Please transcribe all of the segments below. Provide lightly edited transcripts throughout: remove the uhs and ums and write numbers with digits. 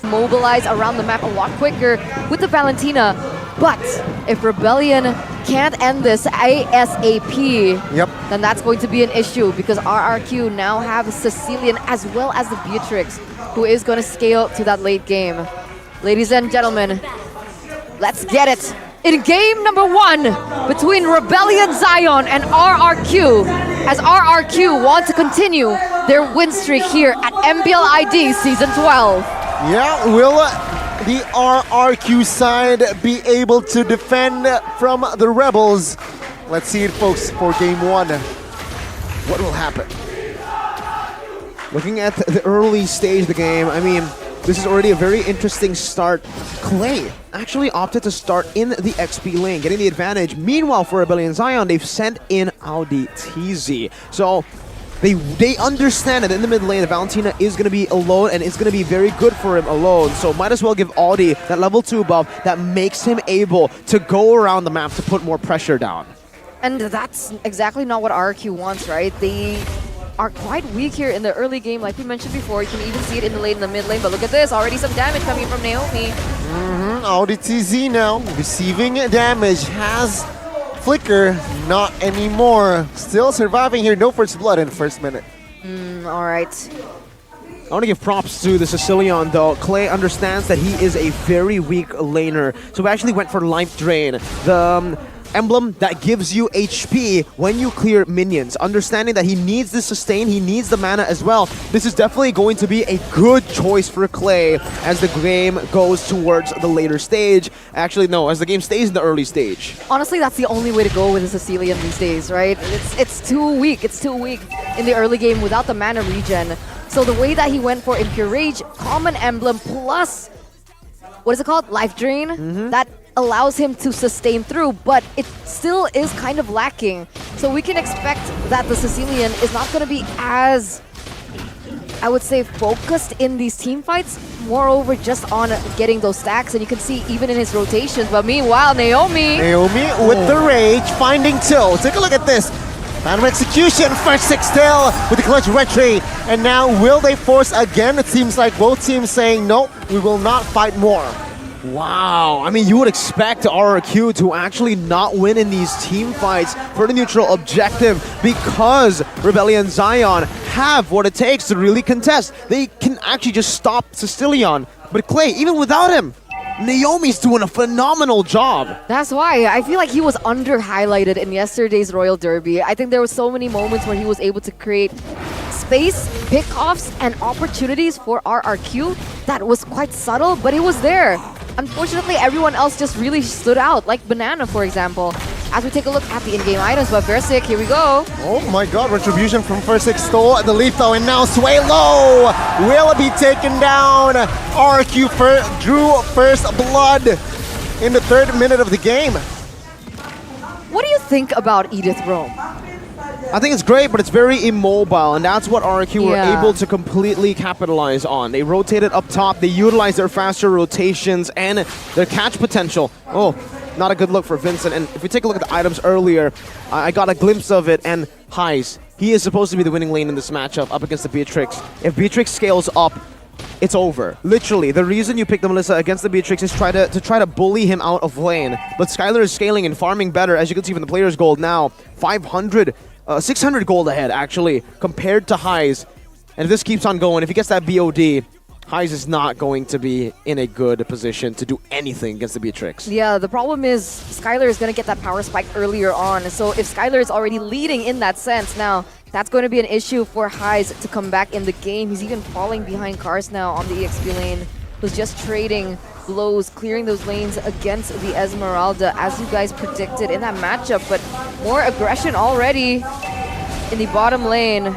Mobilize around the map a lot quicker with the Valentina. But if Rebellion can't end this ASAP, then that's going to be an issue because RRQ now have Sicilian as well as the Beatrix, who is going to scale to that late game. Ladies and gentlemen, let's get it. In game number 1 between Rebellion Zion and RRQ, as RRQ want to continue their win streak here at MPL ID Season 12. Yeah, will the RRQ side be able to defend from the Rebels? Let's see it, folks, for game 1. What will happen? Looking at the early stage of the game, I mean, this is already a very interesting start. Clay actually opted to start in the XP lane, getting the advantage. Meanwhile, for Rebellion Zion, they've sent in Audi TZ. So they understand that in the mid lane, Valentina is going to be alone, and it's going to be very good for him alone. So might as well give Audi that level 2 buff that makes him able to go around the map to put more pressure down. And that's exactly not what RRQ wants, right? They are quite weak here in the early game, like we mentioned before. You can even see it in the lane, in the mid lane, but look at this, already some damage coming from Naomi. Audi TZ now receiving damage, has Flicker, not anymore. Still surviving here, no first blood in the first minute. All right. I want to give props to the Sicilian, though. Clay understands that he is a very weak laner, so we actually went for Life Drain. The emblem that gives you HP when you clear minions. Understanding that he needs the sustain, he needs the mana as well. This is definitely going to be a good choice for Clay as the game goes towards the later stage. Actually, no, as the game stays in the early stage. Honestly, that's the only way to go with the Sicilian these days, right? It's too weak. It's too weak in the early game without the mana regen. So the way that he went for Impure Rage, Common Emblem, plus, what is it called? Life Drain? That allows him to sustain through, but it still is kind of lacking. So we can expect that the Sicilian is not going to be as, I would say, focused in these team fights, moreover just on getting those stacks, and you can see even in his rotations. But meanwhile, Naomi with the rage, finding Till. Take a look at this. Final execution, first 6 Till with the clutch retry. And now will they force again? It seems like both teams saying, nope, we will not fight more. Wow, I mean, you would expect RRQ to actually not win in these team fights for the neutral objective because Rebellion Zion have what it takes to really contest. They can actually just stop Sicilian, but Clay, even without him, Naomi's doing a phenomenal job. That's why I feel like he was under-highlighted in yesterday's Royal Derby. I think there were so many moments where he was able to create space, pickoffs, and opportunities for RRQ that was quite subtle, but it was there. Unfortunately, everyone else just really stood out, like Banana, for example. As we take a look at the in-game items, but Versik, here we go. Oh my god, retribution from Versik stole the leaf though, and now Sway Low will be taken down. RRQ drew first blood in the 3rd minute of the game. What do you think about Edith Rome? I think it's great, but it's very immobile, and that's what RRQ were able to completely capitalize on. They rotated up top, they utilized their faster rotations and their catch potential. Oh, not a good look for Vincent. And if we take a look at the items earlier, I got a glimpse of it, and Heis, he is supposed to be the winning lane in this matchup up against the Beatrix. If Beatrix scales up, it's over. Literally, the reason you pick the Melissa against the Beatrix is to try to bully him out of lane. But Skylar is scaling and farming better, as you can see from the player's gold now. 600 gold ahead, actually, compared to Heis. And if this keeps on going, if he gets that BOD, Heis is not going to be in a good position to do anything against the Beatrix. Yeah, the problem is Skylar is going to get that power spike earlier on. So if Skylar is already leading in that sense, now that's going to be an issue for Heis to come back in the game. He's even falling behind Cars now on the EXP lane. Was just trading blows, clearing those lanes against the Esmeralda, as you guys predicted in that matchup. But more aggression already in the bottom lane.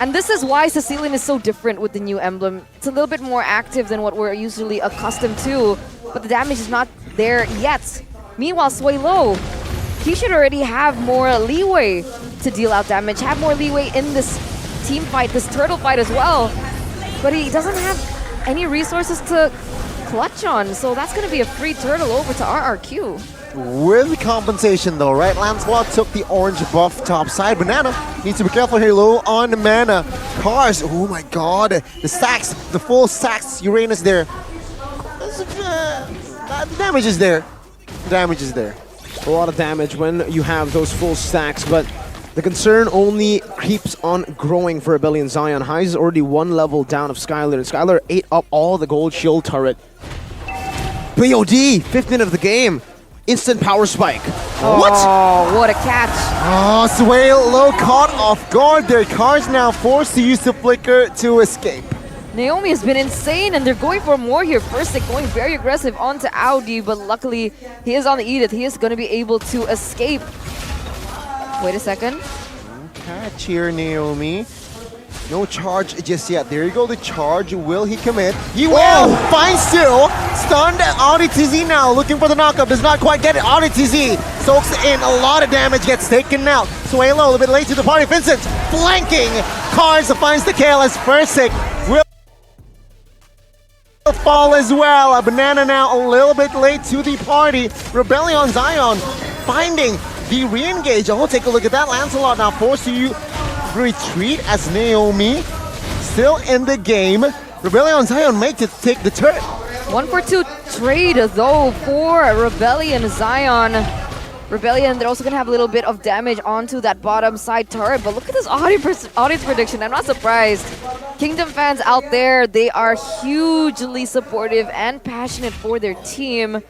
And this is why Sicilian is so different with the new emblem. It's a little bit more active than what we're usually accustomed to, but the damage is not there yet. Meanwhile, Sway Low, he should already have more leeway to deal out damage, have more leeway in this team fight, this turtle fight as well. But he doesn't have any resources to clutch on, so that's going to be a free turtle over to RRQ. with compensation though, right? Lancelot took the orange buff top side. Banana needs to be careful here, low on mana. Cars, oh my god. The stacks, the full stacks, Uranus there. The damage is there. The damage is there. A lot of damage when you have those full stacks, but the concern only keeps on growing for Rebellion Zion. Highs is already one level down of Skylar, and Skylar ate up all the gold shield turret. BOD, 5th minute of the game. Instant power spike. What? Oh, what a catch. Oh, Swale low caught off guard. Their Cars now forced to use the flicker to escape. Naomi has been insane, and they're going for more here. First, they're going very aggressive onto Audi, but luckily he is on the Edith. He is going to be able to escape. Wait a second. Catch here, Naomi. No charge just yet. There you go, the charge. Will he commit? He will! Finds two! Stunned Audi TZ now, looking for the knockup. Does not quite get it. Audi TZ soaks in a lot of damage, gets taken out. Suelo a little bit late to the party. Vincent flanking. Cars finds the kill as Versik will fall as well. A Banana now a little bit late to the party. Rebellion Zion finding the re-engage. Oh, take a look at that. Lancelot now forced to retreat as Naomi still in the game. Rebellion Zion make to take the turret. 1-for-2 trade though for Rebellion Zion. Rebellion, they're also going to have a little bit of damage onto that bottom side turret, but look at this audience prediction. I'm not surprised. Kingdom fans out there, they are hugely supportive and passionate for their team.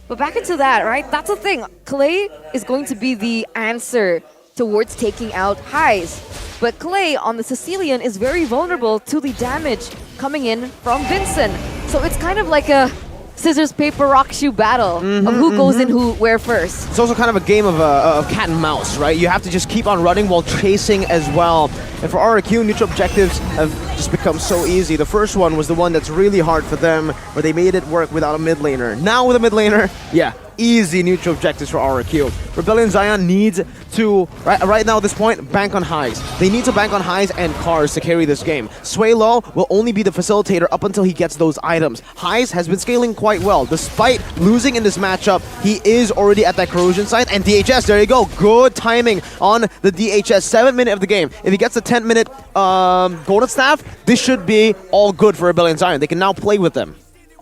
But back into that, right? That's the thing. Clay is going to be the answer towards taking out Highs. But Clay on the Sicilian is very vulnerable to the damage coming in from Vincent. So it's kind of like a scissors, paper, rock, shoe battle of who goes in where first. It's also kind of a game of cat and mouse, right? You have to just keep on running while chasing as well. And for RRQ, neutral objectives have just become so easy. The first one was the one that's really hard for them, where they made it work without a mid laner. Now with a mid laner, yeah, easy neutral objectives for RRQ. Rebellion Zion needs to, right now at this point, bank on Highs. They need to bank on Highs and Cars to carry this game. Swaylo will only be the facilitator up until he gets those items. Highs has been scaling quite well. Despite losing in this matchup, he is already at that corrosion site. And DHS, there you go. Good timing on the DHS. 7th minute of the game. If he gets the 10-minute golden staff, this should be all good for Rebellion Zion. They can now play with them.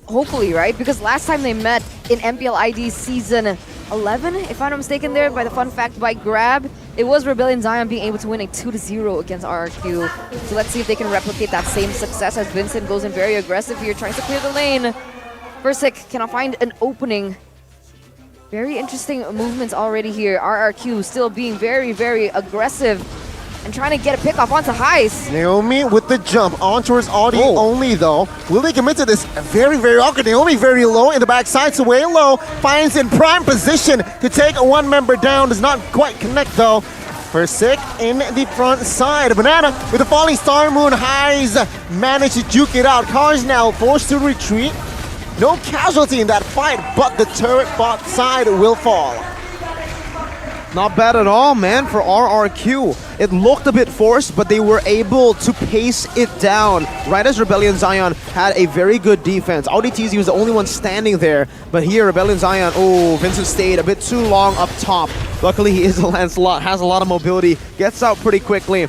Hopefully, right? Because last time they met in MPL ID Season 11, if I'm not mistaken there, by the fun fact by Grab, it was Rebellion Zion being able to win a 2-0 against RRQ. So let's see if they can replicate that same success as Vincent goes in very aggressive here, trying to clear the lane. Versik cannot find an opening. Very interesting movements already here. RRQ still being very, very aggressive and trying to get a pick off onto Highs. Naomi with the jump on towards Audi only though. Will they commit to this? Very, very awkward. Naomi very low in the backside, so way low. Finds in prime position to take one member down. Does not quite connect though. Versik in the front side. Banana with the falling star moon. Highs managed to juke it out. Cars now forced to retreat. No casualty in that fight, but the turret bot side will fall. Not bad at all, man, for RRQ. It looked a bit forced, but they were able to pace it down. Right as Rebellion Zion had a very good defense. Audi TZ was the only one standing there, but here Rebellion Zion, Vincent stayed a bit too long up top. Luckily, he is a Lancelot, has a lot of mobility, gets out pretty quickly.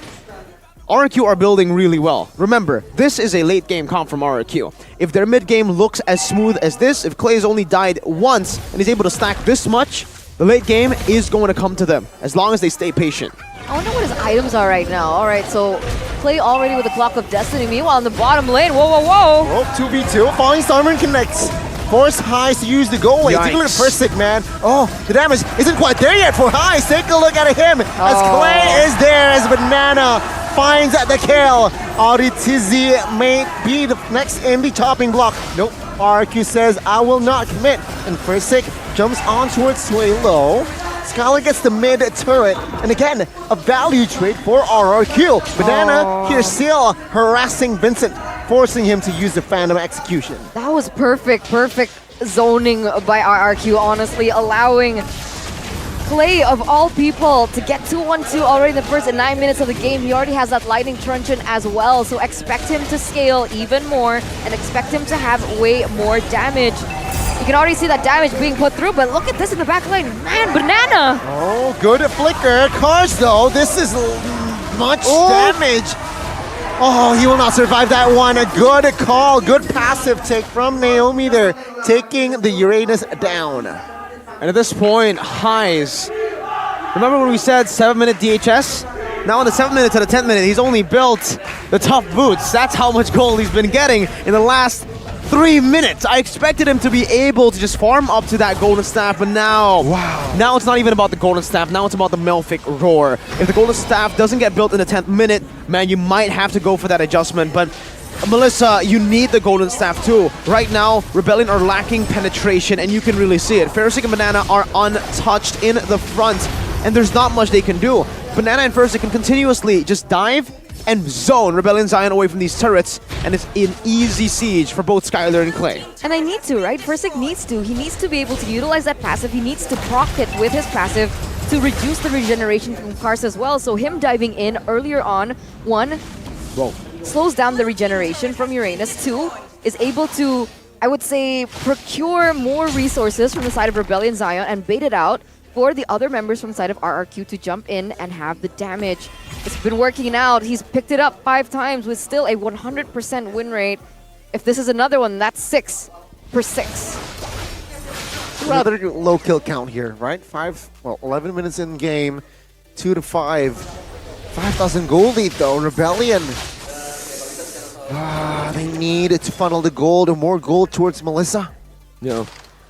RRQ are building really well. Remember, this is a late game comp from RRQ. If their mid game looks as smooth as this, if Clay has only died once and is able to stack this much, the late game is going to come to them, as long as they stay patient. I wonder what his items are right now. All right, so Clay already with the Clock of Destiny. Meanwhile, in the bottom lane, whoa. 2v2, Falling Starman connects. Force Highs to use the go away. Take a look at Versik, man. Oh, the damage isn't quite there yet for Highs. Take a look at him as Clay is there as Banana finds the kill. Audi Tizzy may be the next in the chopping block. Nope. RRQ says, I will not commit. And Versik jumps on towards Swaylo. Skylar gets the mid turret. And again, a value trade for RRQ. Banana here still harassing Vincent, forcing him to use the Phantom Execution. That was perfect zoning by RRQ, honestly, allowing Clay, of all people, to get 2-1-2 already in the first 9 minutes of the game. He already has that Lightning Truncheon as well, so expect him to scale even more and expect him to have way more damage. You can already see that damage being put through, but look at this in the back line. Man, Banana! Oh, good flicker. Cars, though, this is much damage. Oh, he will not survive that one. A good call, good passive take from Naomi there, taking the Uranus down. And at this point, Highs. Remember when we said 7-minute DHS? Now in the 7 minutes to the 10 minute, he's only built the tough boots. That's how much gold he's been getting in the last 3 minutes. I expected him to be able to just farm up to that golden staff, but now, now it's not even about the golden staff. Now it's about the Melfic Roar. If the golden staff doesn't get built in the 10th minute, man, you might have to go for that adjustment. But Melissa, you need the golden staff too. Right now, Rebellion are lacking penetration, and you can really see it. Ferrosic and Banana are untouched in the front, and there's not much they can do. Banana and Ferrosic can continuously just dive and zone Rebellion Zion away from these turrets, and it's an easy siege for both Skylar and Clay. And I need to, right? Ferrosic needs to. He needs to be able to utilize that passive. He needs to proc it with his passive to reduce the regeneration from Cars as well. So him diving in earlier on, one, slows down the regeneration from Uranus. Two, is able to, I would say, procure more resources from the side of Rebellion Zion and bait it out for the other members from the side of RRQ to jump in and have the damage. It's been working out. He's picked it up 5 times with still a 100% win rate. If this is another one, that's 6 for 6. Rather low kill count here, right? 11 minutes in game, 2 to 5. 5,000 gold lead though, Rebellion. They need to funnel the gold and more gold towards Melissa. Yeah.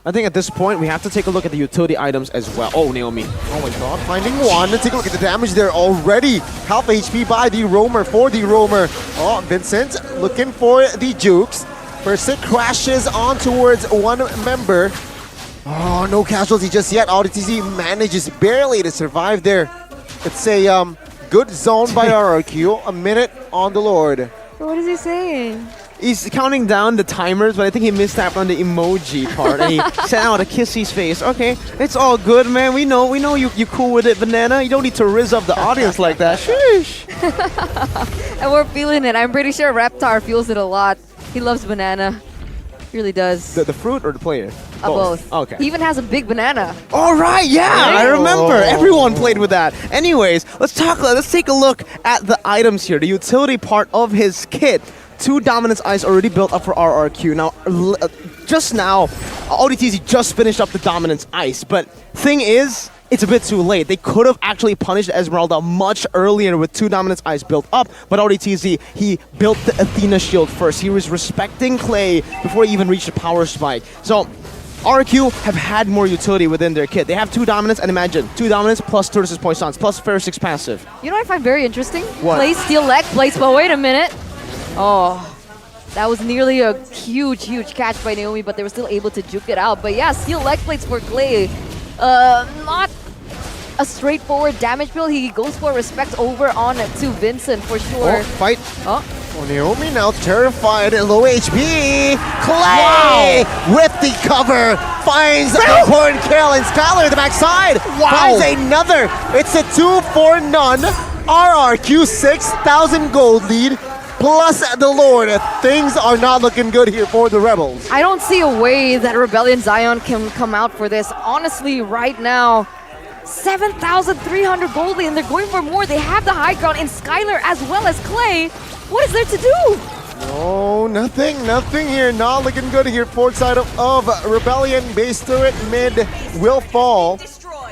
I think at this point, we have to take a look at the utility items as well. Oh, Naomi. Oh my god, finding one. Take a look at the damage there already. Half HP by the Roamer, for the Roamer. Oh, Vincent looking for the jukes. First crashes on towards one member. Oh, no casualty just yet. RTZ manages barely to survive there. It's a good zone by RRQ. A minute on the Lord. What is he saying? He's counting down the timers, but I think he mistapped on the emoji part, and he sent out a kissy face. Okay, it's all good, man. We know you cool with it, Banana. You don't need to rizz up the audience like that. Sheesh. And we're feeling it. I'm pretty sure Reptar feels it a lot. He loves Banana. He really does. The fruit or the player? Both. Okay. He even has a big banana. All right, yeah, I remember. Everyone played with that. Anyways, let's take a look at the items here. The utility part of his kit. 2 dominance ice already built up for RRQ. Now, just now, ODTZ just finished up the dominance ice, but thing is, it's a bit too late. They could have actually punished Esmeralda much earlier with 2 dominance ice built up, but ODTZ, he built the Athena shield first. He was respecting Clay before he even reached the power spike. So, RRQ have had more utility within their kit. They have 2 dominance, and imagine, 2 dominance plus Tortoise's Poissons, plus Ferrosic's passive. You know what I find very interesting? What? Play steel leg, place, but wait a minute. Oh, that was nearly a huge catch by Naomi, but they were still able to juke it out. But yeah, steel leg plates for Clay. Not a straightforward damage build. He goes for respect over on to Vincent for sure. Oh, fight. Oh. Naomi now terrified and low HP. Clay with the cover finds the important kill, and Skylar the backside finds another. It's a 2 for none. RRQ 6,000 gold lead. Plus the Lord. Things are not looking good here for the Rebels. I don't see a way that Rebellion Zion can come out for this. Honestly, right now, 7,300 gold lead, and they're going for more. They have the high ground in Skylar as well as Clay. What is there to do? No, nothing here. Not looking good here. Port side of Rebellion. Base turret mid will fall.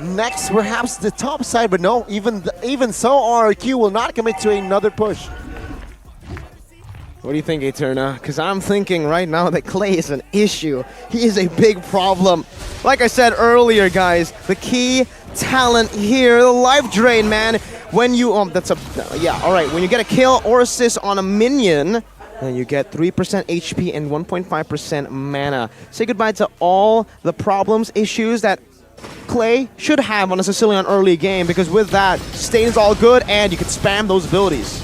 Next, perhaps the top side, but no, even so, RRQ will not commit to another push. What do you think, Eterna? Because I'm thinking right now that Clay is an issue. He is a big problem. Like I said earlier, guys, the key talent here, the life drain, man. When you, when you get a kill or assist on a minion, then you get 3% HP and 1.5% mana. Say goodbye to all the problems, issues that Clay should have on a Sicilian early game, because with that, sustain is all good and you can spam those abilities.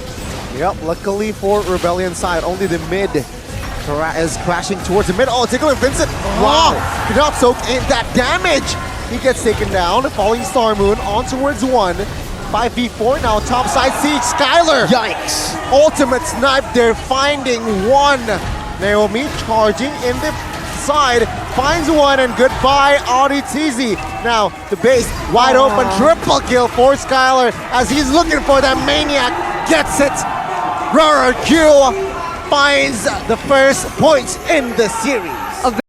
Yep, luckily for Rebellion side, only the mid is crashing towards the mid. Oh, take a look, Vincent. Wow, could not soak in that damage. He gets taken down. Falling Star Moon on towards 1. 5v4 now, top side siege. Skylar. Yikes. Ultimate snipe. They're finding 1. Naomi charging in the side, finds one, and goodbye, Audi TZ. Now, the base wide open, triple kill for Skylar as he's looking for that maniac, gets it. RRQ finds the first points in the series.